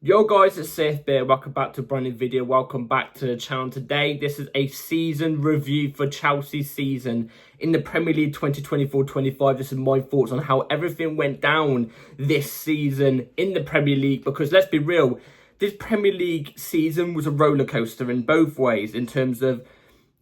Yo guys, it's Safe Beer. Welcome back to a brand new video. Welcome back to the channel. Today, this is a season review for Chelsea's season in the Premier League 2024-25. This is my thoughts on how everything went down this season in the Premier League. Because let's be real, this Premier League season was a roller coaster in both ways. In terms of,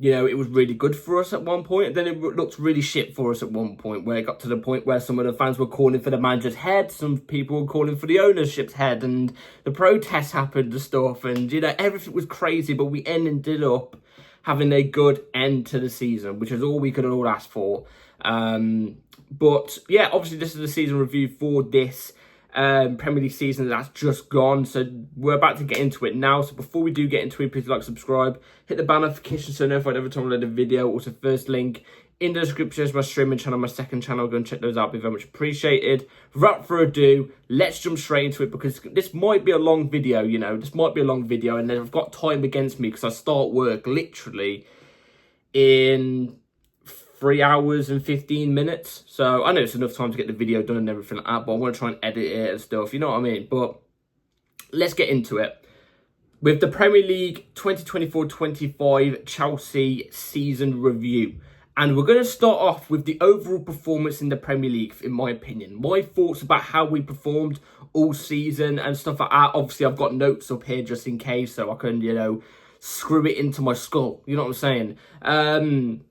it was really good for us at one point, and then it looked really shit for us at one point, where it got to the point where some of the fans were calling for the manager's head, some people were calling for the ownership's head, and the protests happened and stuff, and, everything was crazy, but we ended up having a good end to the season, which is all we could all ask for. But, yeah, obviously this is the season review for this Premier League season that's just gone, so we're about to get into it now. So before we do get into it, please like, subscribe, hit the bell notification so notified every time I load a video. Also, first link in the description is my streaming channel, my second channel. Go and check those out, be very much appreciated. Without further ado, let's jump straight into it, because this might be a long video. This might be a long video, and then I've got time against me because I start work literally in 3 hours and 15 minutes. So I know it's enough time to get the video done and everything like that, but I want to try and edit it and stuff, you know what I mean? But let's get into it. With the Premier League 2024-25 Chelsea season review. And we're going to start off with the overall performance in the Premier League, in my opinion. My thoughts about how we performed all season and stuff like that. Obviously, I've got notes up here just in case, so I can, screw it into my skull. You know what I'm saying?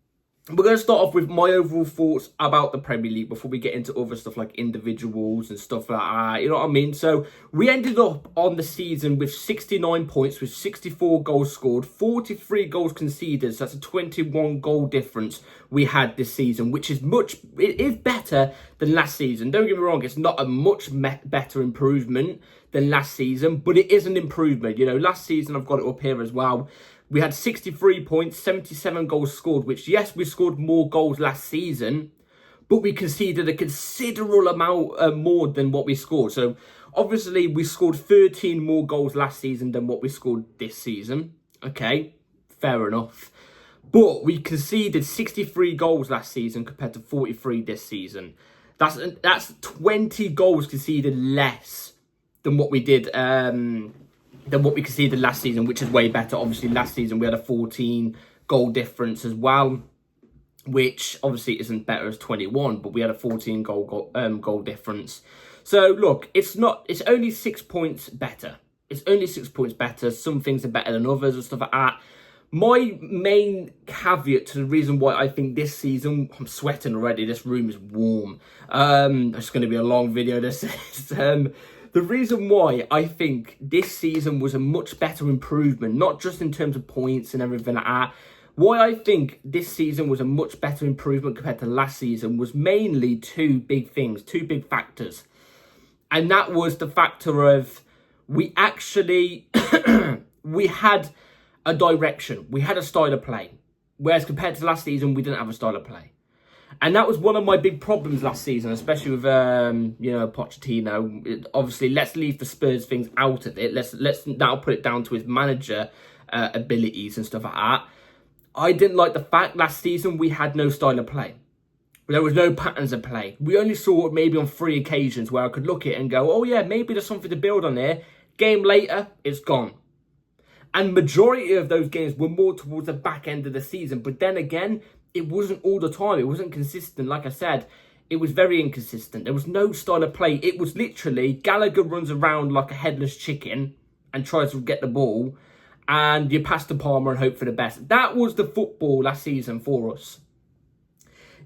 We're going to start off with my overall thoughts about the Premier League before we get into other stuff like individuals and stuff like that. You know what I mean? So we ended up on the season with 69 points, with 64 goals scored, 43 goals conceded. So that's a 21 goal difference we had this season, which is it is better than last season. Don't get me wrong, it's not a much better improvement than last season, but it is an improvement. Last season, I've got it up here as well. We had 63 points, 77 goals scored, which, yes, we scored more goals last season, but we conceded a considerable amount more than what we scored. So, obviously, we scored 13 more goals last season than what we scored this season. Okay, fair enough. But we conceded 63 goals last season compared to 43 this season. That's 20 goals conceded less than what we did than what we conceded last season, which is way better. Obviously, last season we had a 14 goal difference as well, which obviously isn't better as 21, but we had a 14 goal difference. So look, it's only 6 points better. It's only 6 points better. Some things are better than others and stuff like that. My main caveat to the reason why I think this season, I'm sweating already, this room is warm. It's going to be a long video, this is. The reason why I think this season was a much better improvement, not just in terms of points and everything like that, why I think this season was a much better improvement compared to last season was mainly two big things, two big factors. And that was the factor of we actually, we had a direction, we had a style of play. Whereas compared to last season, we didn't have a style of play. And that was one of my big problems last season, especially with, Pochettino. Obviously, let's leave the Spurs things out of it. Let's now put it down to his manager abilities and stuff like that. I didn't like the fact last season we had no style of play. There was no patterns of play. We only saw it maybe on 3 occasions where I could look at it and go, oh yeah, maybe there's something to build on here. Game later, it's gone. And majority of those games were more towards the back end of the season. But then again, it wasn't all the time. It wasn't consistent. Like I said, it was very inconsistent. There was no style of play. It was literally Gallagher runs around like a headless chicken and tries to get the ball, and you pass to Palmer and hope for the best. That was the football last season for us.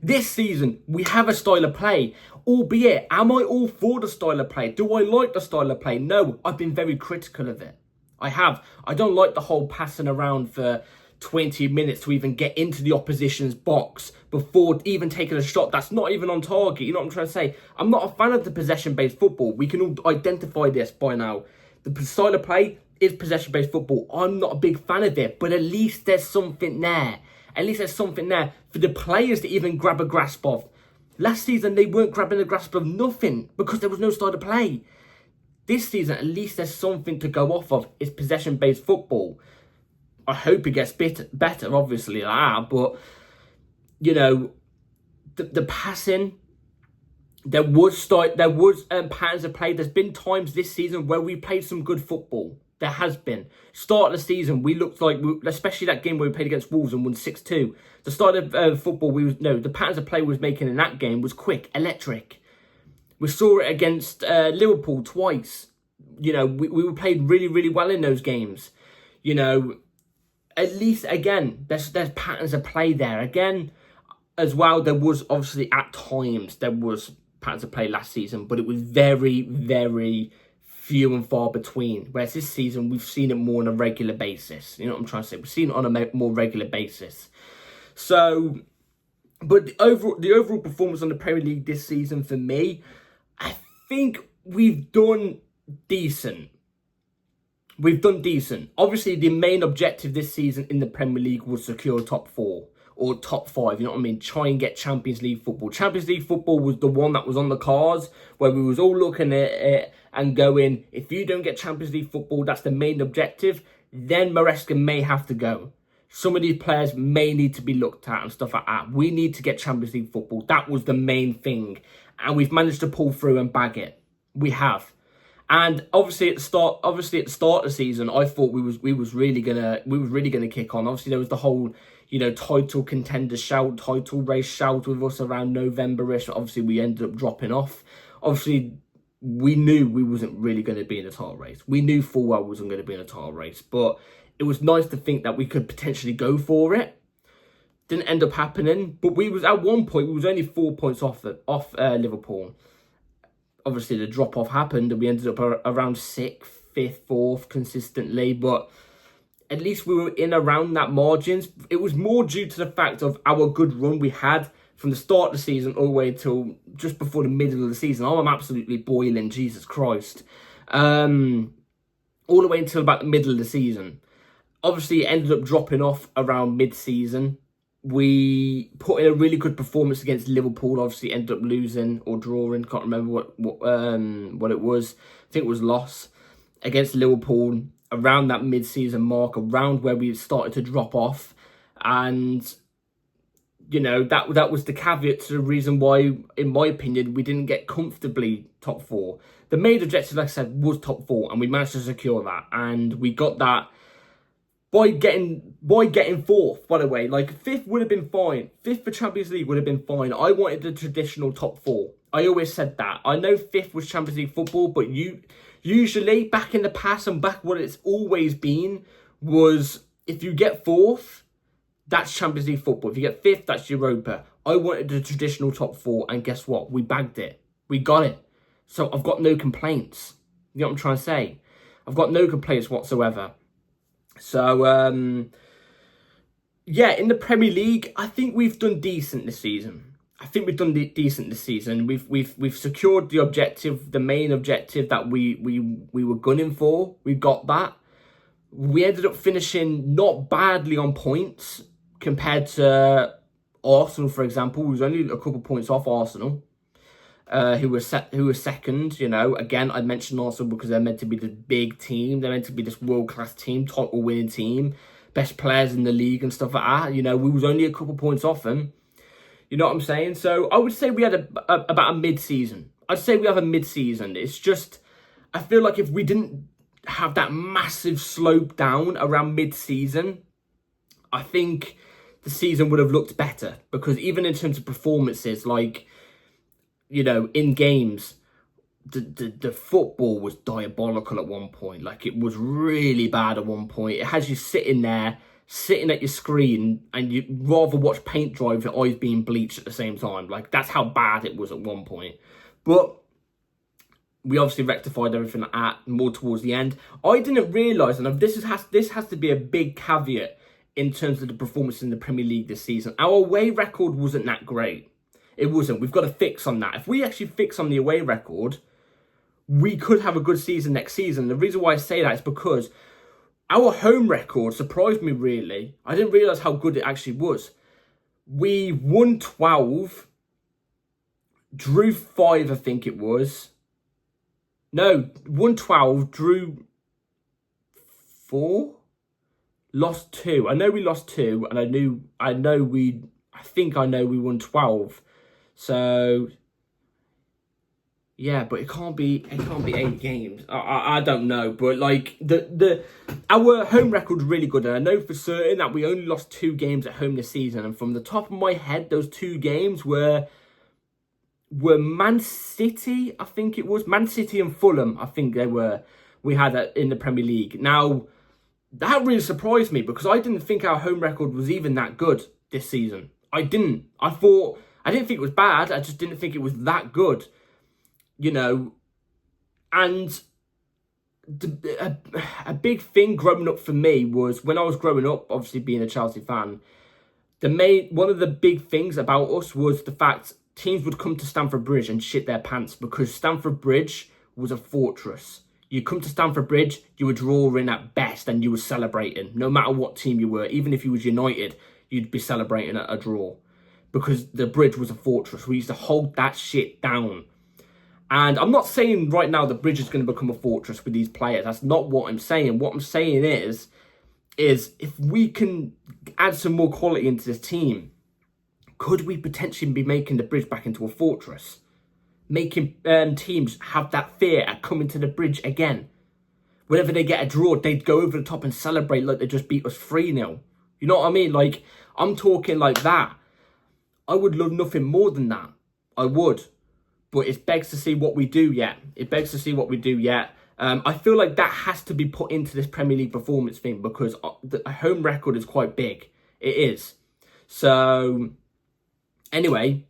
This season, we have a style of play. Albeit, am I all for the style of play? Do I like the style of play? No, I've been very critical of it. I have. I don't like the whole passing around for 20 minutes to even get into the opposition's box before even taking a shot that's not even on target. You know what I'm trying to say? I'm not a fan of the possession-based football. We can all identify this by now. The style of play is possession-based football. I'm not a big fan of it, but at least there's something there. At least there's something there for the players to even grab a grasp of. Last season, they weren't grabbing a grasp of nothing because there was no style of play. This season, at least there's something to go off of. It's possession-based football. I hope it gets better, obviously, but, the passing, there was patterns of play. There's been times this season where we played some good football. There has been. Start of the season, we looked like, especially that game where we played against Wolves and won 6-2. The start of football, the patterns of play we was making in that game was quick, electric. We saw it against Liverpool twice. We were played really, really well in those games. At least, again, there's patterns of play there. Again, as well, there was obviously at times, there was patterns of play last season, but it was very, very few and far between. Whereas this season, we've seen it more on a regular basis. You know what I'm trying to say? We've seen it on a more regular basis. So, but the overall performance on the Premier League this season for me, I think we've done decent. Obviously, the main objective this season in the Premier League was secure top 4 or top 5. You know what I mean? Try and get Champions League football. Champions League football was the one that was on the cards, where we was all looking at it and going, if you don't get Champions League football, that's the main objective, then Maresca may have to go. Some of these players may need to be looked at and stuff like that. We need to get Champions League football. That was the main thing. And we've managed to pull through and bag it. We have. And obviously at the start of the season, I thought we was really gonna kick on. Obviously there was the whole, title contender shout, title race shout with us around November-ish. Obviously we ended up dropping off. Obviously we knew we wasn't really going to be in the title race. We knew full well we wasn't going to be in a title race, but it was nice to think that we could potentially go for it. Didn't end up happening, but we was at one point, we was only 4 points off Liverpool. Obviously the drop off happened and we ended up around 6th, 5th, 4th consistently, but at least we were in around that margins. It was more due to the fact of our good run we had from the start of the season all the way till just before the middle of the season. I'm absolutely boiling, Jesus Christ. All the way until about the middle of the season. Obviously, it ended up dropping off around mid-season. We put in a really good performance against Liverpool. Obviously, ended up losing or drawing. Can't remember what it was. I think it was loss against Liverpool around that mid-season mark, around where we started to drop off. And that was the caveat to the reason why, in my opinion, we didn't get comfortably top 4. The main objective, like I said, was top 4, and we managed to secure that. And we got that by getting 4th, by the way. Like, 5th would have been fine. 5th for Champions League would have been fine. I wanted the traditional top 4. I always said that. I know 5th was Champions League football, but usually, back in the past and back what it's always been, was if you get 4th, that's Champions League football. If you get 5th, that's Europa. I wanted the traditional top 4, and guess what? We bagged it. We got it. So I've got no complaints. You know what I'm trying to say? I've got no complaints whatsoever. So, yeah, in the Premier League, I think we've done decent this season. We've secured the objective, the main objective that we were gunning for. We got that. We ended up finishing not badly on points compared to Arsenal, for example. We was only a couple points off Arsenal, who were second. Again, I mentioned Arsenal because they're meant to be this big team. They're meant to be this world-class team, title-winning team, best players in the league and stuff like that. We was only a couple points off them. You know what I'm saying? So I would say we had about a mid-season. I'd say we have a mid-season. It's just, I feel like if we didn't have that massive slope down around mid-season, I think the season would have looked better. Because even in terms of performances, like, in games, the football was diabolical at one point. Like, it was really bad at one point. It has you sitting at your screen, and you'd rather watch paint dry with your eyes being bleached at the same time. Like, that's how bad it was at one point. But we obviously rectified everything more towards the end. I didn't realise, and this has to be a big caveat in terms of the performance in the Premier League this season. Our away record wasn't that great. It wasn't. We've got to fix on that. If we actually fix on the away record, we could have a good season next season. The reason why I say that is because our home record surprised me, really. I didn't realise how good it actually was. We won 12, drew 5, I think it was. No, won 12, drew 4, lost 2. I know we lost 2, and I think I know we won 12. So Yeah, but it can't be 8 games. I don't know, but like our home record's really good, and I know for certain that we only lost 2 games at home this season. And from the top of my head, those 2 games were Man City, I think it was Man City and Fulham. I think we had that in the Premier League. Now that really surprised me because I didn't think our home record was even that good this season. I didn't. I didn't think it was bad. I just didn't think it was that good. You know, and a big thing growing up for me was when I was growing up, obviously being a Chelsea fan, one of the big things about us was the fact teams would come to Stamford Bridge and shit their pants because Stamford Bridge was a fortress. You come to Stamford Bridge, you were drawing at best and you were celebrating, no matter what team you were. Even if you was United, you'd be celebrating at a draw because the Bridge was a fortress. We used to hold that shit down. And I'm not saying right now the Bridge is going to become a fortress with these players. That's not what I'm saying. What I'm saying is if we can add some more quality into this team, could we potentially be making the Bridge back into a fortress? Making teams have that fear at coming to the Bridge again. Whenever they get a draw, they'd go over the top and celebrate like they just beat us 3-0. You know what I mean? Like, I'm talking like that. I would love nothing more than that. I would. But it begs to see what we do yet. I feel like that has to be put into this Premier League performance thing because the home record is quite big. It is. So, anyway,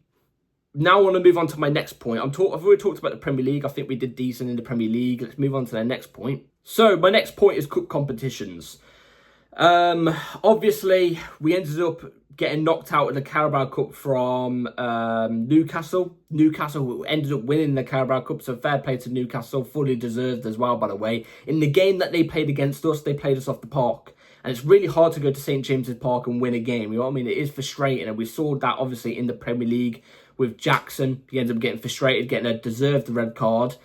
now I want to move on to my next point. I've already talked about the Premier League. I think we did decent in the Premier League. Let's move on to the next point. So, my next point is cup competitions. Obviously, we ended up getting knocked out of the Carabao Cup from Newcastle. Newcastle ended up winning the Carabao Cup, so fair play to Newcastle, fully deserved as well, by the way. In the game that they played against us, they played us off the park. And it's really hard to go to St James's Park and win a game, you know what I mean? It is frustrating, and we saw that obviously in the Premier League with Jackson. He ended up getting frustrated, getting a deserved red card.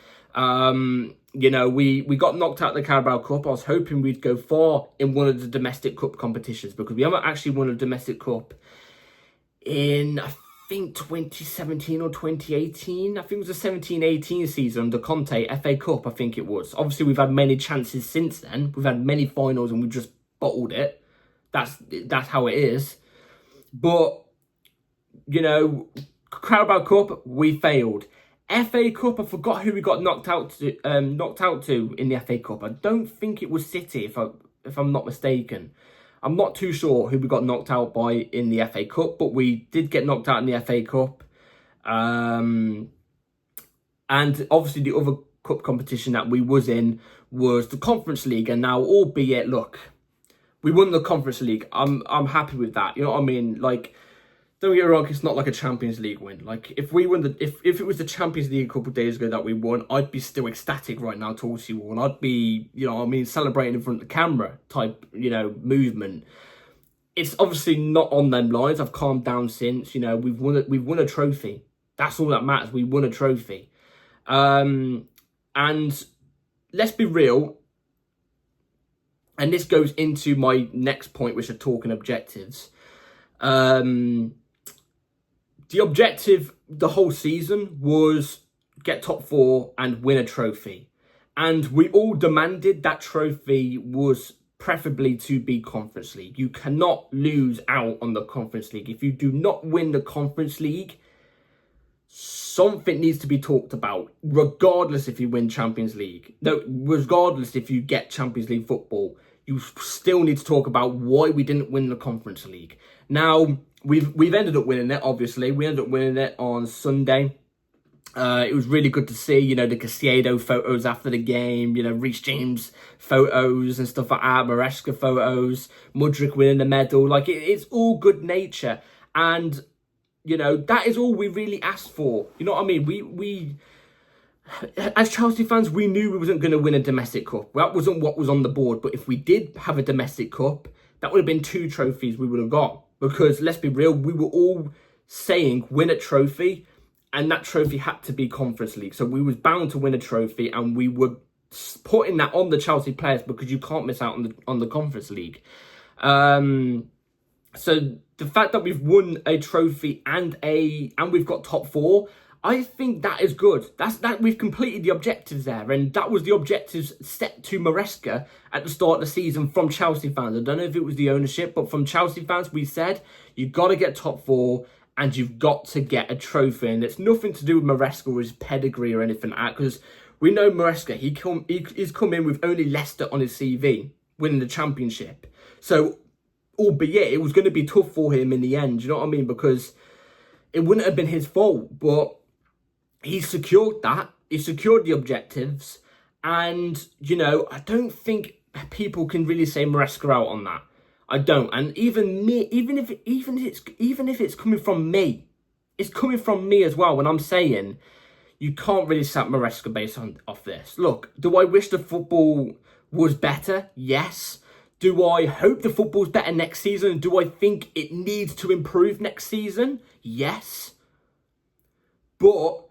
You know, we got knocked out of the Carabao Cup. I was hoping we'd go far in one of the domestic cup competitions because we haven't actually won a domestic cup in, I think, 2017 or 2018. I think it was the 17-18 season under Conte, FA Cup, I think it was. Obviously, we've had many chances since then. We've had many finals and we've just bottled it. That's how it is. But, you know, Carabao Cup, we failed. FA Cup, I forgot who we got knocked out to in the FA Cup. I don't think it was City, if I'm not mistaken. I'm not too sure who we got knocked out by in the FA Cup, but we did get knocked out in the FA Cup. And obviously the other cup competition that we was in was the Conference League. And now, albeit, look, we won the Conference League. I'm happy with that. You know what I mean? Like, don't get me wrong, it's not like a Champions League win. Like, if we won if it was the Champions League a couple of days ago that we won, I'd be still ecstatic right now towards you all. And I'd be, you know what I mean, celebrating in front of the camera type, you know, movement. It's obviously not on them lines. I've calmed down since, you know, we've won a trophy. That's all that matters. We won a trophy. And let's be real. And this goes into my next point, which are talking objectives. The objective the whole season was get top 4 and win a trophy. And we all demanded that trophy was preferably to be Conference League. You cannot lose out on the Conference League. If you do not win the Conference League, something needs to be talked about, regardless if you win Champions League. No, regardless if you get Champions League football, you still need to talk about why we didn't win the Conference League. Now, we've ended up winning it, obviously. We ended up winning it on Sunday. It was really good to see, you know, the Caicedo photos after the game, you know, Reece James photos and stuff like that, Maresca photos, Mudryk winning the medal. Like, it's all good nature. And, you know, that is all we really asked for. You know what I mean? We as Chelsea fans, we knew we wasn't going to win a domestic cup. That wasn't what was on the board. But if we did have a domestic cup, that would have been 2 trophies we would have got. Because, let's be real, we were all saying win a trophy, and that trophy had to be Conference League. So we was bound to win a trophy, and we were putting that on the Chelsea players because you can't miss out on the Conference League. So the fact that we've won a trophy and we've got top 4, I think that is good. That we've completed the objectives there, and that was the objectives set to Maresca at the start of the season from Chelsea fans. I don't know if it was the ownership, but from Chelsea fans, we said you've got to get top four and you've got to get a trophy. And it's nothing to do with Maresca or his pedigree or anything like that, because we know Maresca, he's come in with only Leicester on his CV, winning the Championship. So, albeit it was going to be tough for him in the end, you know what I mean? Because it wouldn't have been his fault, but he secured that. He secured the objectives. And, you know, I don't think people can really say Maresca out on that. I don't. And even if it's coming from me, it's coming from me as well when I'm saying you can't really sack Maresca based off this. Look, do I wish the football was better? Yes. Do I hope the football's better next season? Do I think it needs to improve next season? Yes. But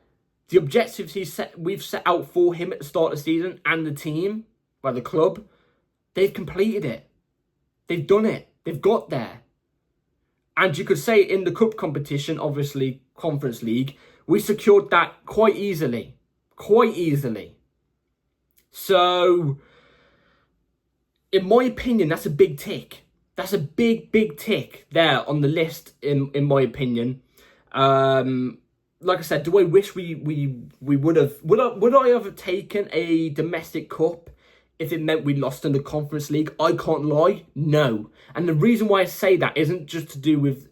the objectives we've set out for him at the start of the season and the team, by the club, they've completed it. They've done it. They've got there. And you could say in the cup competition, obviously Conference League, we secured that quite easily. Quite easily. So, in my opinion, that's a big tick. That's a big tick there on the list, in my opinion. Like I said, do I wish we would have... Would I have taken a domestic cup if it meant we lost in the Conference League? I can't lie, no. And the reason why I say that isn't just to do with...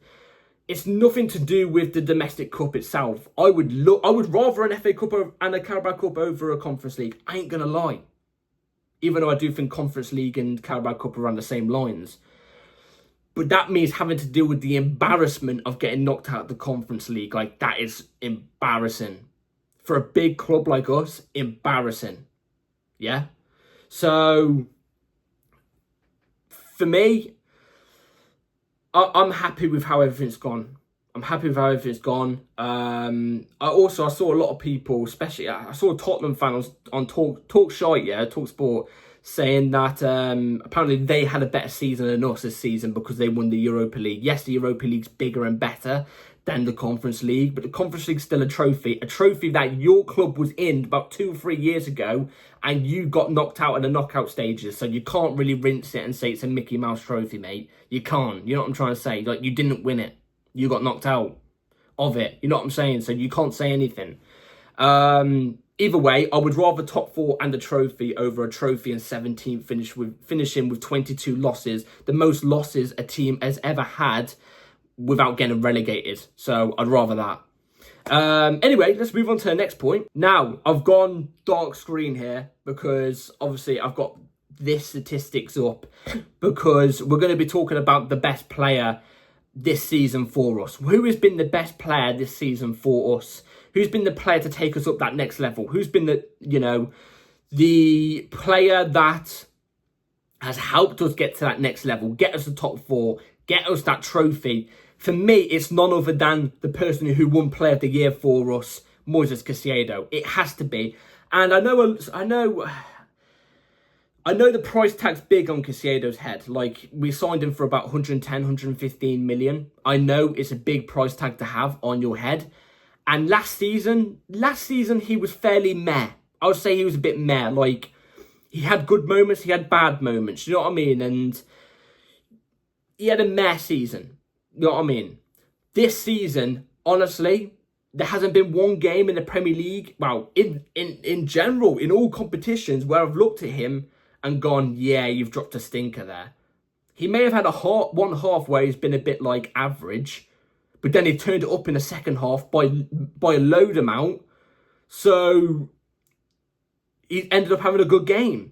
It's nothing to do with the domestic cup itself. I would rather an FA Cup and a Carabao Cup over a Conference League. I ain't gonna lie. Even though I do think Conference League and Carabao Cup are on the same lines. But that means having to deal with the embarrassment of getting knocked out of the Conference League. Like, that is embarrassing. For a big club like us, embarrassing. Yeah? So, for me, I'm happy with how everything's gone. I'm happy with how everything's gone. I saw a lot of people, especially, I saw Tottenham fans on Talk Sport, saying that apparently they had a better season than us this season because they won the Europa League. Yes, the Europa League's bigger and better than the Conference League, but the Conference League's still a trophy that your club was in about 2 or 3 years ago, and you got knocked out in the knockout stages, so you can't really rinse it and say it's a Mickey Mouse trophy, mate. You can't. You know what I'm trying to say? Like, you didn't win it. You got knocked out of it. You know what I'm saying? So you can't say anything. Either way, I would rather top 4 and a trophy over a trophy and 17th finishing with 22 losses. The most losses a team has ever had without getting relegated. So I'd rather that. Anyway, let's move on to the next point. Now, I've gone dark screen here because obviously I've got this statistics up because we're going to be talking about the best player this season for us. Who has been the best player this season for us? Who's been the player to take us up that next level? Who's been the player that has helped us get to that next level, get us the top 4, get us that trophy? For me, it's none other than the person who won Player of the Year for us, Moises Caicedo. It has to be. And I know the price tag's big on Caicedo's head. Like, we signed him for about 110, 115 million. I know it's a big price tag to have on your head. And last season he was fairly meh. I would say he was a bit meh. Like, he had good moments, he had bad moments. You know what I mean? And he had a meh season. You know what I mean? This season, honestly, there hasn't been one game in the Premier League, well, in general, in all competitions, where I've looked at him and gone, yeah, you've dropped a stinker there. He may have had one half where he's been a bit like average, but then he turned it up in the second half by a load amount. So he ended up having a good game.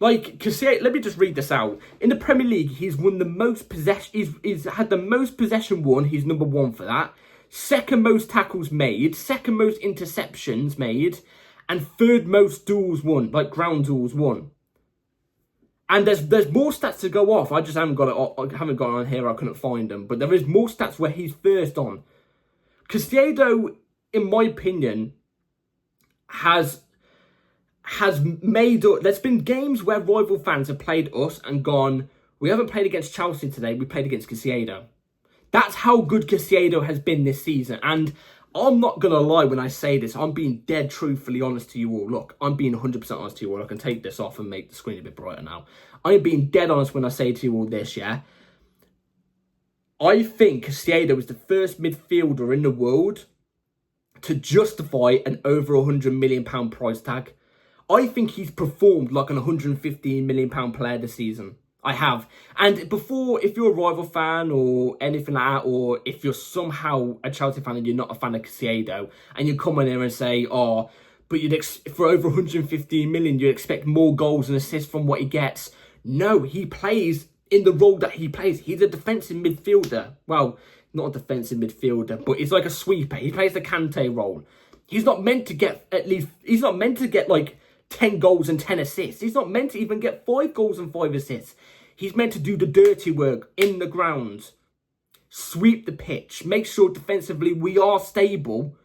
Like, Caicedo, let me just read this out. In the Premier League, he's won the most possession. He's had the most possession won. He's number 1 for that. Second most tackles made. Second most interceptions made. And third most duels won, like ground duels won. And there's more stats to go off. I just haven't got it on here. I couldn't find them. But there is more stats where he's first on. Caicedo, in my opinion, has made up. There's been games where rival fans have played us and gone, we haven't played against Chelsea today, we played against Caicedo. That's how good Caicedo has been this season. And I'm not going to lie when I say this. I'm being dead truthfully honest to you all. Look, I'm being 100% honest to you all. I can take this off and make the screen a bit brighter now. I'm being dead honest when I say to you all this, yeah? I think Caicedo is the first midfielder in the world to justify an over £100 million price tag. I think he's performed like an £115 million player this season. I have. And before, if you're a rival fan or anything like that, or if you're somehow a Chelsea fan and you're not a fan of Caicedo, and you come in here and say, oh, but for over 115 million, you'd expect more goals and assists from what he gets. No, he plays in the role that he plays. He's a defensive midfielder. Well, not a defensive midfielder, but he's like a sweeper. He plays the Kante role. He's not meant to get he's not meant to get like 10 goals and 10 assists. He's not meant to even get 5 goals and 5 assists. He's meant to do the dirty work in the ground. Sweep the pitch. Make sure defensively we are stable.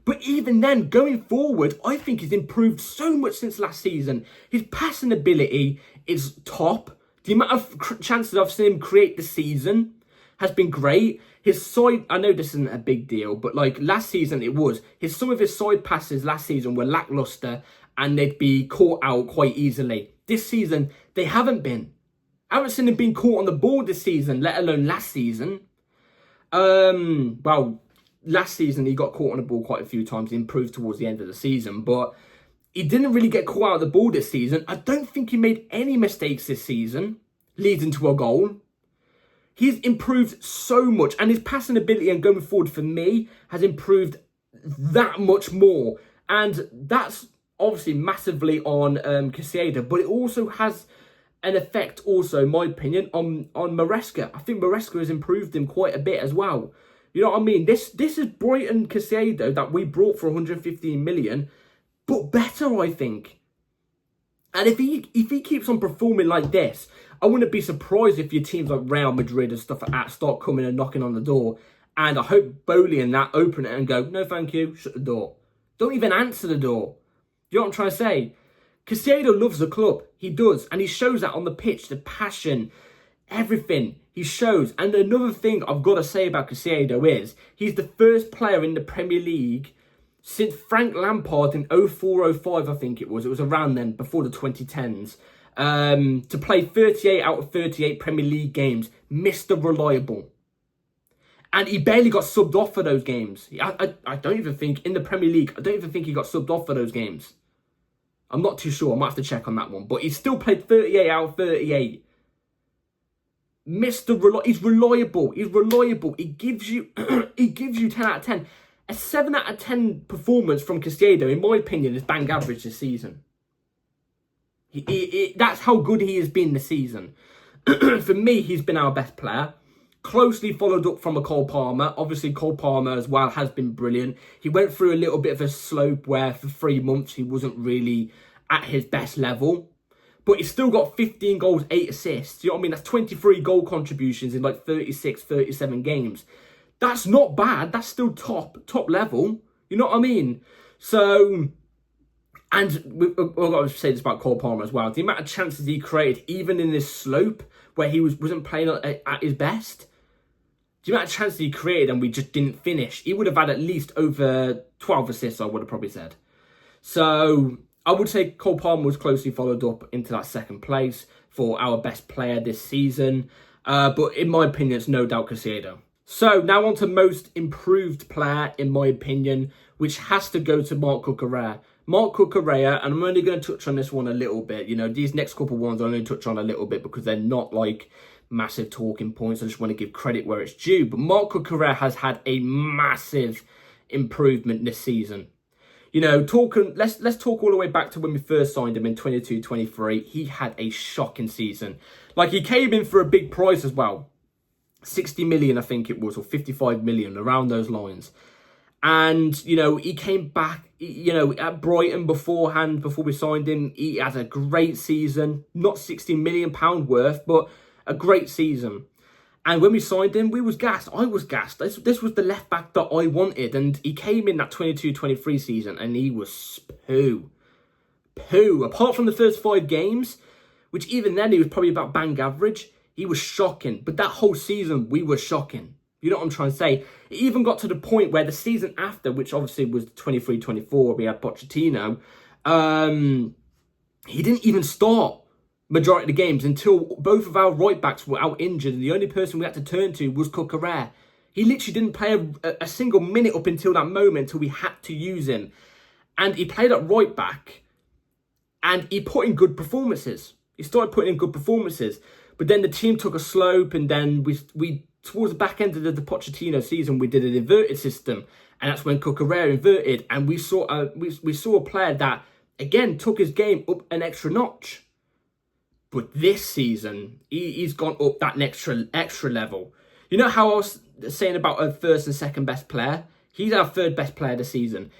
But even then, going forward, I think he's improved so much since last season. His passing ability is top. The amount of chances I've seen him create this season has been great. His side, I know this isn't a big deal, but like last season it was. Some of his side passes last season were lackluster and they'd be caught out quite easily. This season, they haven't been. I haven't seen him being caught on the ball this season, let alone last season. Well, last season he got caught on the ball quite a few times. He improved towards the end of the season, but he didn't really get caught out of the ball this season. I don't think he made any mistakes this season, leading to a goal. He's improved so much, and his passing ability and going forward for me has improved that much more. And that's obviously massively on Caicedo, but it also has an effect also, in my opinion, on Maresca. I think Maresca has improved him quite a bit as well. You know what I mean? This is Brighton Caicedo that we brought for 115 million, but better, I think. And if he keeps on performing like this, I wouldn't be surprised if your teams like Real Madrid and stuff like that start coming and knocking on the door. And I hope Bowley and that open it and go, no thank you, shut the door. Don't even answer the door. You know what I'm trying to say? Caicedo loves the club. He does. And he shows that on the pitch, the passion, everything he shows. And another thing I've got to say about Caicedo is he's the first player in the Premier League since Frank Lampard in 04-05, I think it was around then, before the 2010s, to play 38 out of 38 Premier League games. Mr. Reliable. And he barely got subbed off for those games. I don't even think, in the Premier League, I don't even think he got subbed off for those games. I'm not too sure. I might have to check on that one. But he still played 38 out of 38. He's reliable. He's reliable. He gives you he gives you 10 out of 10. A 7 out of 10 performance from Caicedo, in my opinion, is bang average this season. That's how good he has been this season. For me, he's been our best player. Closely followed up from a Cole Palmer. Obviously, Cole Palmer as well has been brilliant. He went through a little bit of a slope where for 3 months he wasn't really at his best level. But he's still got 15 goals, 8 assists. You know what I mean? That's 23 goal contributions in like 36, 37 games. That's not bad. That's still top level. You know what I mean? So, and we've got to say this about Cole Palmer as well. The amount of chances he created, even in this slope where he wasn't playing at his best. The amount of chances he created and we just didn't finish. He would have had at least over 12 assists, I would have probably said. So, I would say Cole Palmer was closely followed up into that second place for our best player this season. But in my opinion, it's no doubt Caicedo. So, now on to most improved player, in my opinion, which has to go to Marc Cucurella. Marc Cucurella, and I'm only going to touch on this one a little bit. You know, these next couple ones I'm only touch on a little bit because they're not like massive talking points. I just want to give credit where it's due. But Marc Cucurella has had a massive improvement this season. You know, let's talk all the way back to when we first signed him in 22-23. He had a shocking season. Like, he came in for a big price as well. 60 million, I think it was, or 55 million, around those lines. And, you know, he came back, you know, at Brighton beforehand, before we signed him. He had a great season. Not £60 million worth, but a great season. And when we signed him, we was gassed. I was gassed. This was the left back that I wanted. And he came in that 22-23 season and he was poo. Apart from the first 5 games, which even then he was probably about bang average, he was shocking. But that whole season, we were shocking. You know what I'm trying to say? It even got to the point where the season after, which obviously was 23-24, we had Pochettino, he didn't even start majority of the games until both of our right backs were out injured, and the only person we had to turn to was Cucurella. He literally didn't play a single minute up until that moment, until we had to use him. And he played at right back, and he put in good performances. He started putting in good performances. But then the team took a slope, and then we towards the back end of the Pochettino season, we did an inverted system. And that's when Cucurella inverted, and we saw a player that, again, took his game up an extra notch. But this season, he's gone up that extra level. You know how I was saying about a first and second best player? He's our third best player this season.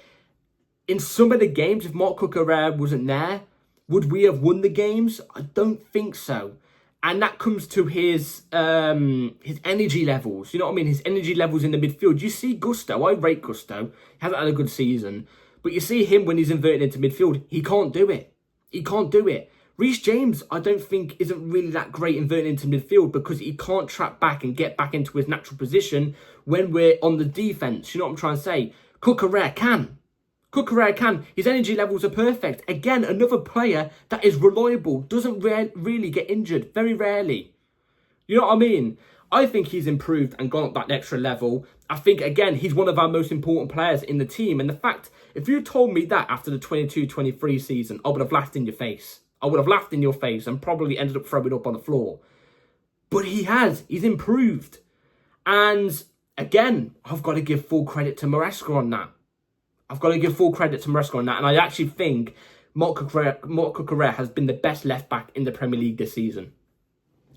In some of the games, if Marc Cucurella wasn't there, would we have won the games? I don't think so. And that comes to his energy levels. You know what I mean? His energy levels in the midfield. You see Gusto. I rate Gusto. He hasn't had a good season. But you see him when he's inverted into midfield. He can't do it. He can't do it. Reece James, I don't think, isn't really that great inverting into midfield because he can't track back and get back into his natural position when we're on the defence. You know what I'm trying to say? Cucurella can. Cucurella can. His energy levels are perfect. Again, another player that is reliable, doesn't really get injured, very rarely. You know what I mean? I think he's improved and gone up that extra level. I think, again, he's one of our most important players in the team. And the fact, if you told me that after the 22-23 season, I would have laughed in your face. I would have laughed in your face and probably ended up throwing up on the floor. But he has. He's improved. And, again, I've got to give full credit to Maresca on that. I've got to give full credit to Maresca on that. And I actually think Marc Cucurella has been the best left-back in the Premier League this season.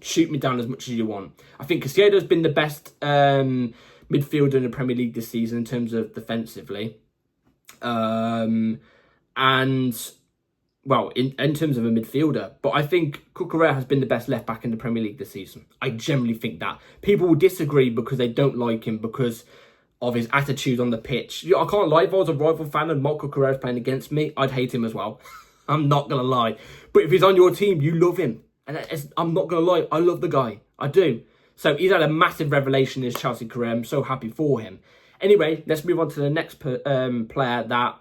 Shoot me down as much as you want. I think Caicedo's been the best midfielder in the Premier League this season in terms of defensively. And, well, in terms of a midfielder. But I think Cucurella has been the best left-back in the Premier League this season. I generally think that. People will disagree because they don't like him because of his attitude on the pitch. I can't lie, if I was a rival fan and Marc Cucurella is playing against me, I'd hate him as well. I'm not going to lie. But if he's on your team, you love him. And I'm not going to lie, I love the guy. I do. So he's had a massive revelation in his Chelsea career. I'm so happy for him. Anyway, let's move on to the next player that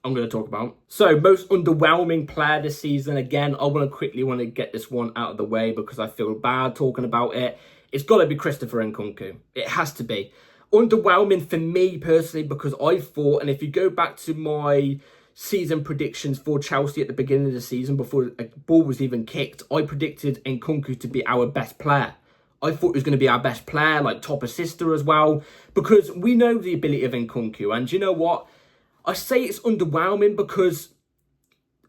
I'm going to talk about. So, most underwhelming player this season. Again, I want to get this one out of the way because I feel bad talking about it. It's got to be Christopher Nkunku. It has to be. Underwhelming for me personally because I thought, and if you go back to my season predictions for Chelsea at the beginning of the season before a ball was even kicked, I predicted Nkunku to be our best player. I thought he was going to be our best player, like top assister as well, because we know the ability of Nkunku. And you know what? I say it's underwhelming because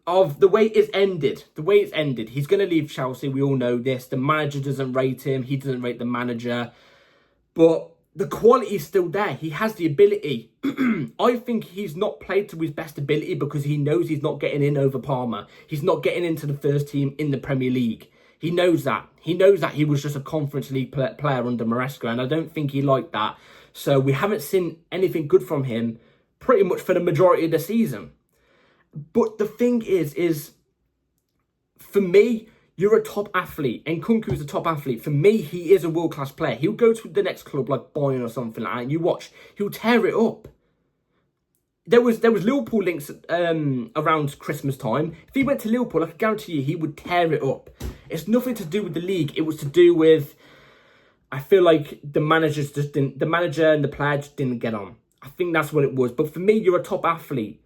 of the way it's ended. The way it's ended. He's going to leave Chelsea. We all know this. The manager doesn't rate him. He doesn't rate the manager. But the quality is still there. He has the ability. I think he's not played to his best ability because he knows he's not getting in over Palmer. He's not getting into the first team in the Premier League. He knows that. He knows that he was just a Conference League player under Maresca, and I don't think he liked that. So we haven't seen anything good from him pretty much for the majority of the season. But the thing is for me, you're a top athlete. Nkunku's a top athlete. For me, he is a world-class player. He'll go to the next club like Bayern or something like that, and you watch, he'll tear it up. There was Liverpool links around Christmas time. If he went to Liverpool, I can guarantee you he would tear it up. It's nothing to do with the league. It was to do with, I feel like the manager and the player just didn't get on. I think that's what it was. But for me, you're a top athlete.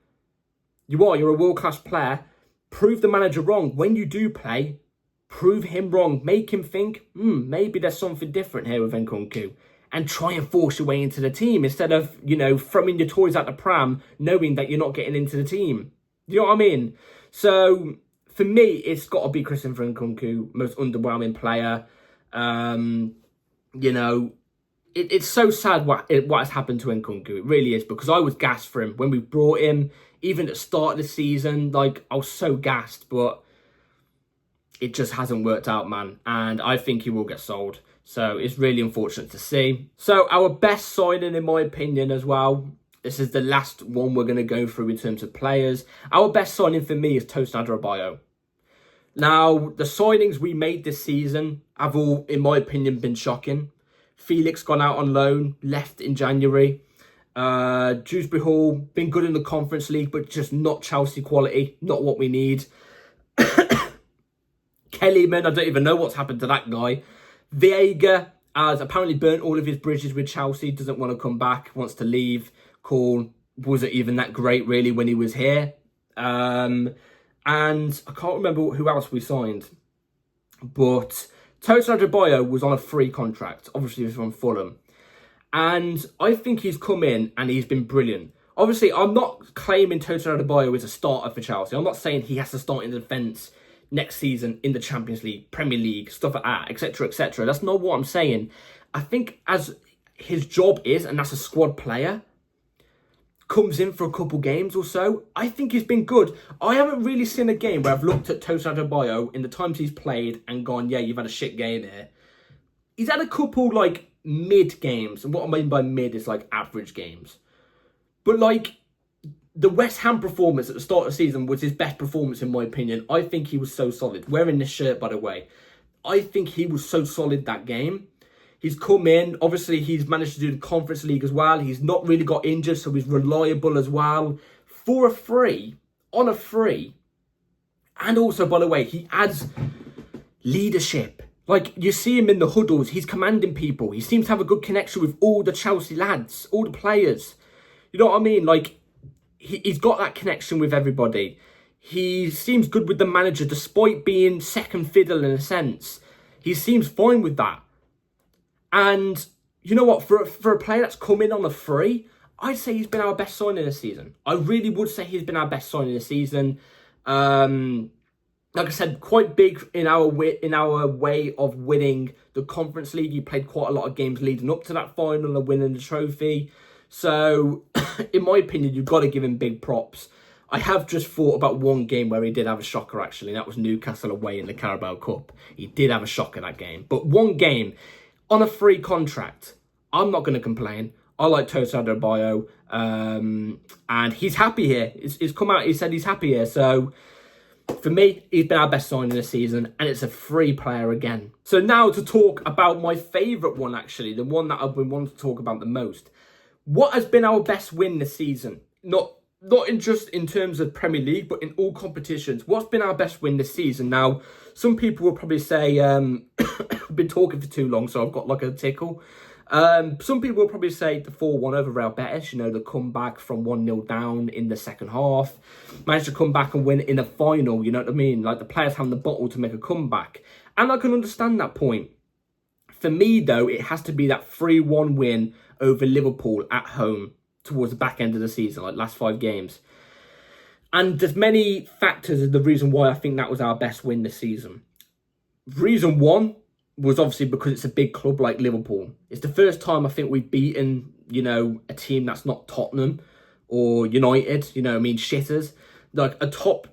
You're a world-class player. Prove the manager wrong. When you do play, prove him wrong. Make him think, maybe there's something different here with Nkunku. And try and force your way into the team instead of, throwing your toys out the pram, knowing that you're not getting into the team. You know what I mean? So, for me, it's got to be Christopher Nkunku, most underwhelming player. It's so sad what has happened to Nkunku. It really is, because I was gassed for him when we brought him. Even at the start of the season, I was so gassed, but it just hasn't worked out, man. And I think he will get sold. So it's really unfortunate to see. So our best signing, in my opinion, as well. This is the last one we're going to go through in terms of players. Our best signing for me is Tosin Adarabioyo. Now, the signings we made this season have all, in my opinion, been shocking. Felix gone out on loan, left in January. Dewsbury Hall, been good in the Conference League, but just not Chelsea quality, not what we need. Kellyman, I don't even know what's happened to that guy. Viega has apparently burnt all of his bridges with Chelsea, doesn't want to come back, wants to leave. Cool. Wasn't even that great, really, when he was here. And I can't remember who else we signed. But Toto Adebayo was on a free contract. Obviously, he was from Fulham. And I think he's come in and he's been brilliant. Obviously, I'm not claiming Toto Adebayo is a starter for Chelsea. I'm not saying he has to start in the defence next season in the Champions League, Premier League, stuff like that, etc., etc. That's not what I'm saying. I think as his job is, and that's a squad player, comes in for a couple games or so, I think he's been good. I haven't really seen a game where I've looked at Toto Adebayo in the times he's played and gone, yeah, you've had a shit game here. He's had a couple, like, mid games. And what I mean by mid is, like, average games. But, like, the West Ham performance at the start of the season was his best performance, in my opinion. I think he was so solid. Wearing this shirt, by the way. I think he was so solid that game. He's come in. Obviously, he's managed to do the Conference League as well. He's not really got injured, so he's reliable as well. For a free, on a free. And also, by the way, he adds leadership. Like, you see him in the huddles. He's commanding people. He seems to have a good connection with all the Chelsea lads, all the players. You know what I mean? Like, he's got that connection with everybody. He seems good with the manager, despite being second fiddle in a sense. He seems fine with that. And you know what? For a player that's come in on a free, I'd say he's been our best signing this season. I really would say he's been our best signing this season. Like I said, quite big in our way of winning the Conference League. He played quite a lot of games leading up to that final and winning the trophy. So, in my opinion, you've got to give him big props. I have just thought about one game where he did have a shocker, actually. And that was Newcastle away in the Carabao Cup. He did have a shocker that game. But one game on a free contract, I'm not going to complain. I like Toto Adebayo, and he's happy here. He's come out, he said he's happy here. So, for me, he's been our best signing this season, and it's a free player again. So now to talk about my favourite one, actually, the one that I've been wanting to talk about the most. What has been our best win this season? Not in just in terms of Premier League, but in all competitions. What's been our best win this season? Now, some people will probably say, I've been talking for too long, so I've got like a tickle. Some people will probably say the 4-1 over Real Betis, you know, the comeback from 1-0 down in the second half. Managed to come back and win in a final, you know what I mean? Like the players having the bottle to make a comeback. And I can understand that point. For me, though, it has to be that 3-1 win over Liverpool at home towards the back end of the season, like last 5 games. And there's many factors of the reason why I think that was our best win this season. Reason one was obviously because it's a big club like Liverpool. It's the first time I think we've beaten, you know, a team that's not Tottenham or United, you know, I mean, shitters. Like a top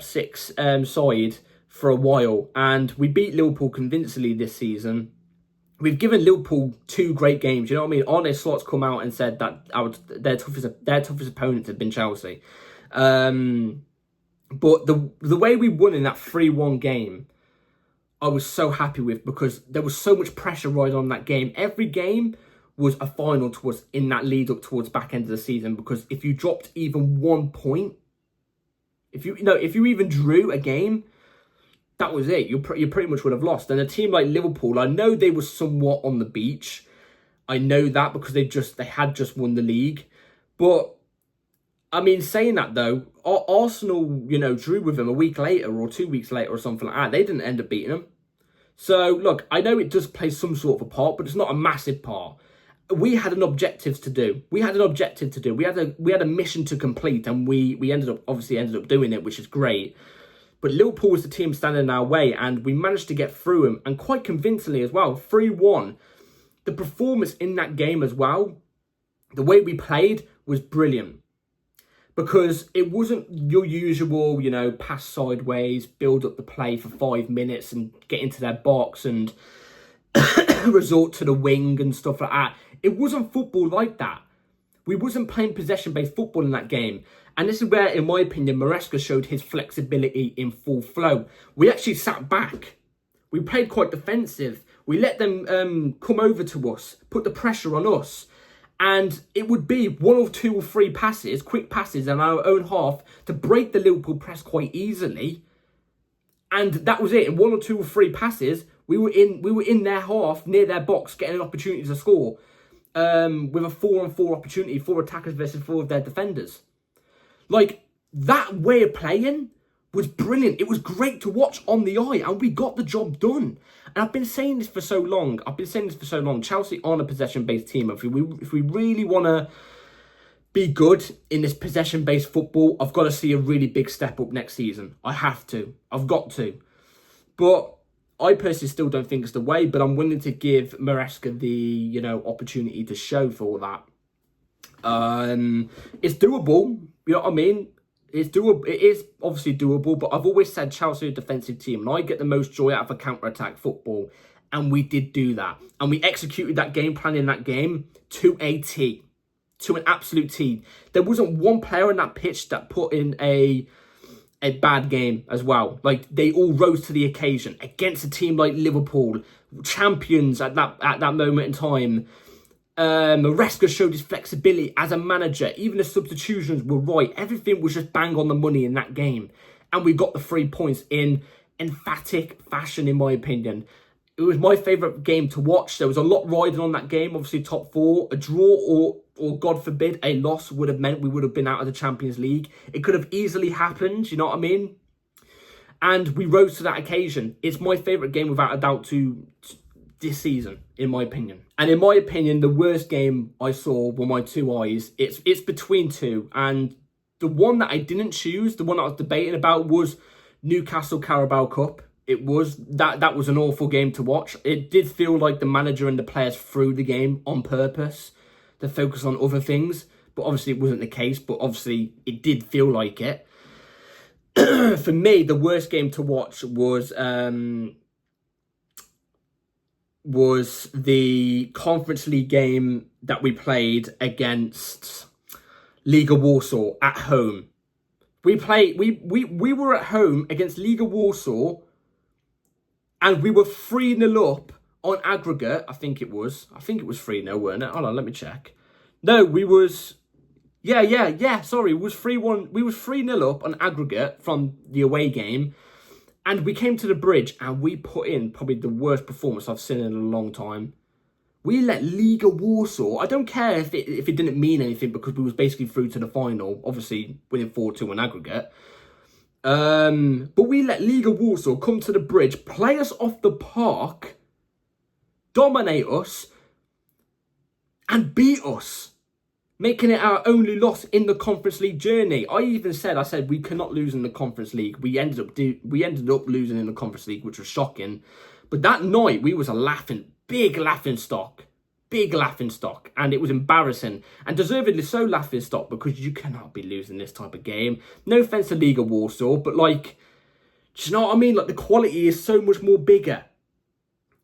6 side for a while. And we beat Liverpool convincingly this season. We've given Liverpool 2 great games, you know what I mean? Arne Slot's come out and said that their toughest opponents have been Chelsea. But the way we won in that 3-1 game, I was so happy with, because there was so much pressure right on that game. Every game was a final towards in that lead up towards back end of the season, because if you dropped even 1 point, if you even drew a game, that was it. You pretty much would have lost. And a team like Liverpool, I know they were somewhat on the beach. I know that because they had just won the league. But I mean, saying that though, Arsenal, you know, drew with them a week later or 2 weeks later or something like that. They didn't end up beating them. So look, I know it does play some sort of a part, but it's not a massive part. We had an objective to do. We had a mission to complete, and we ended up doing it, which is great. But Liverpool was the team standing in our way, and we managed to get through them, and quite convincingly as well. 3-1. The performance in that game as well, the way we played was brilliant. Because it wasn't your usual, you know, pass sideways, build up the play for 5 minutes and get into their box and resort to the wing and stuff like that. It wasn't football like that. We wasn't playing possession-based football in that game. And this is where, in my opinion, Maresca showed his flexibility in full flow. We actually sat back. We played quite defensive. We let them come over to us, put the pressure on us. And it would be 1 or 2 or 3 passes, quick passes in our own half to break the Liverpool press quite easily. And that was it. In 1 or 2 or 3 passes, we were in their half, near their box, getting an opportunity to score. With a 4-on-4 opportunity, 4 attackers versus 4 of their defenders. Like, that way of playing was brilliant. It was great to watch on the eye, and we got the job done. And I've been saying this for so long. Chelsea aren't a possession-based team. If we really want to be good in this possession-based football, I've got to see a really big step up next season. I have to. I've got to. But I personally still don't think it's the way, but I'm willing to give Maresca the, opportunity to show for all that. It's doable. You know what I mean? It's doable. It is obviously doable, but I've always said Chelsea are a defensive team, and I get the most joy out of a counter-attack football, and we did do that. And we executed that game plan in that game to a T, to an absolute T. There wasn't one player on that pitch that put in a bad game as well. Like, they all rose to the occasion against a team like Liverpool, champions at that moment in time. Maresca showed his flexibility as a manager. Even the substitutions were right. Everything was just bang on the money in that game. And we got the 3 points in emphatic fashion, in my opinion. It was my favourite game to watch. There was a lot riding on that game. Obviously, top 4. A draw or God forbid, a loss would have meant we would have been out of the Champions League. It could have easily happened, you know what I mean? And we rose to that occasion. It's my favourite game, without a doubt, to this season, in my opinion. And in my opinion, the worst game I saw with my 2 eyes, it's between 2. And the one that I didn't choose, the one that I was debating about, was Newcastle Carabao Cup. It was that was an awful game to watch. It did feel like the manager and the players threw the game on purpose to focus on other things, but obviously it wasn't the case. But obviously it did feel like it. For me, the worst game to watch was the Conference League game that we played against Liga Warsaw at home. We were at home against Liga Warsaw, and we were 3-0 up on aggregate. I think it was 3-0, weren't it? Hold on, let me check. No, we was... Yeah, sorry. It was 3-1. We was 3-0 up on aggregate from the away game. And we came to the bridge and we put in probably the worst performance I've seen in a long time. We let Liga Warsaw... I don't care if it didn't mean anything, because we was basically through to the final. Obviously, winning 4-2 on aggregate. But we let Liga Warsaw come to the bridge, play us off the park, dominate us, and beat us, making it our only loss in the Conference League journey. I said we cannot lose in the Conference League. We ended up losing in the Conference League, which was shocking. But that night, we was a big laughing stock, and it was embarrassing, and deservedly so laughing stock, because you cannot be losing this type of game. No offense to Liga Warsaw, but like, do you know what I mean? Like, the quality is so much more bigger.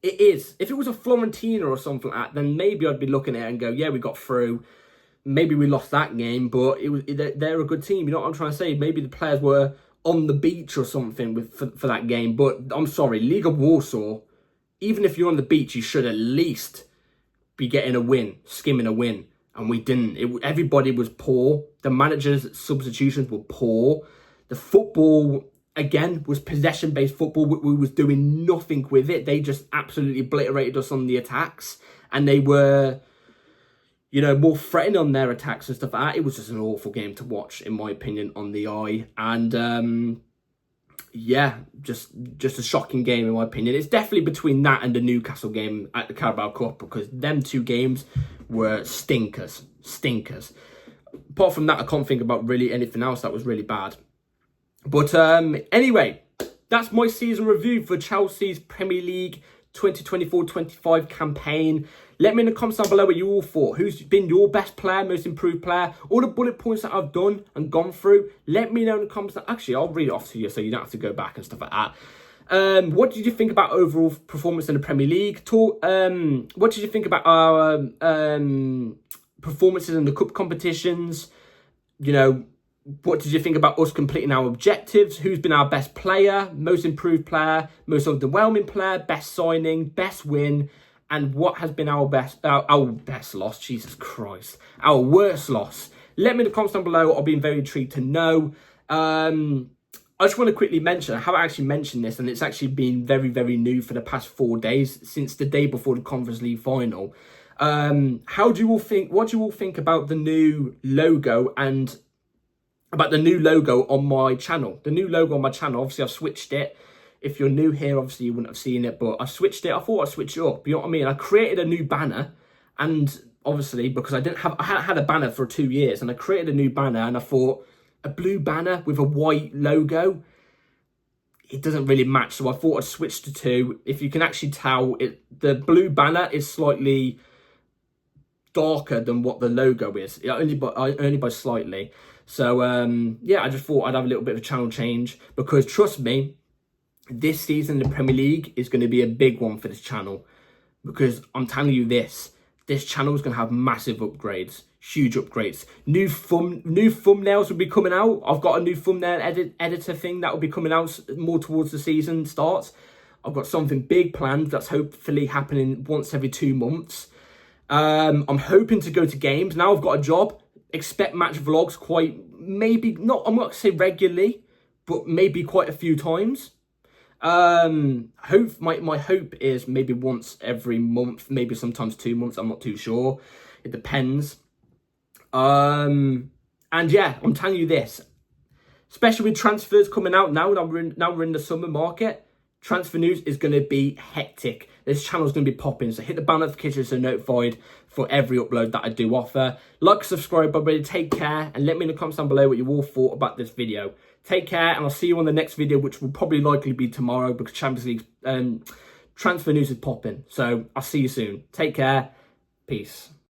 It is. If it was a Florentina or something like that, then maybe I'd be looking at it and go, yeah, we got through. Maybe we lost that game, but they're a good team. You know what I'm trying to say? Maybe the players were on the beach or something for that game. But I'm sorry, Liga Warsaw, even if you're on the beach, you should at least be getting a win, skimming a win. And we didn't. Everybody was poor. The manager's substitutions were poor. The football, again, was possession-based football. We was doing nothing with it. They just absolutely obliterated us on the attacks. And they were, more threatening on their attacks and stuff like that. It was just an awful game to watch, in my opinion, on the eye. And, just a shocking game, in my opinion. It's definitely between that and the Newcastle game at the Carabao Cup, because them 2 games were stinkers. Apart from that, I can't think about really anything else that was really bad. But anyway, that's my season review for Chelsea's Premier League 2024-25 campaign. Let me in the comments down below what you all thought. Who's been your best player, most improved player? All the bullet points that I've done and gone through, let me know in the comments. Actually, I'll read it off to you so you don't have to go back and stuff like that. What did you think about overall performance in the Premier League? What did you think about our performances in the cup competitions? What did you think about us completing our objectives? Who's been our best player, most improved player, most underwhelming player, best signing, best win, and what has been our best loss? Jesus Christ, our worst loss. Let me in the comments down below. I'll be very intrigued to know. I just want to quickly mention, I haven't actually mentioned this, and it's actually been very, very new for the past 4 days, since the day before the Conference League final. What do you all think about the new logo and about the new logo on my channel? The new logo on my channel, obviously I've switched it. If you're new here, obviously you wouldn't have seen it, but I switched it. I thought I'd switch it up, you know what I mean? I created a new banner, and obviously because I hadn't had a banner for 2 years, and I created a new banner, and I thought, a blue banner with a white logo, it doesn't really match, so I thought I'd switch to 2. If you can actually tell, the blue banner is slightly darker than what the logo is, only by slightly. So yeah, I just thought I'd have a little bit of a channel change, because trust me, this season in the Premier League is going to be a big one for this channel, because I'm telling you this channel is going to have massive upgrades. Huge upgrades. New thumbnails will be coming out. I've got a new thumbnail editor thing that will be coming out more towards the season starts. I've got something big planned that's hopefully happening once every 2 months. I'm hoping to go to games. Now I've got a job. Expect match vlogs I'm not going to say regularly, but maybe quite a few times. My hope is maybe once every month, maybe sometimes 2 months. I'm not too sure. It depends. And yeah, I'm telling you this, especially with transfers coming out now we're in the summer market, transfer news is going to be hectic. This channel's going to be popping, so hit the bell notification so you're notified for every upload that I do offer. Like, subscribe, everybody. Take care, and let me in the comments down below what you all thought about this video. Take care, and I'll see you on the next video, which will probably likely be tomorrow, because Champions League transfer news is popping. So I'll see you soon. Take care. Peace.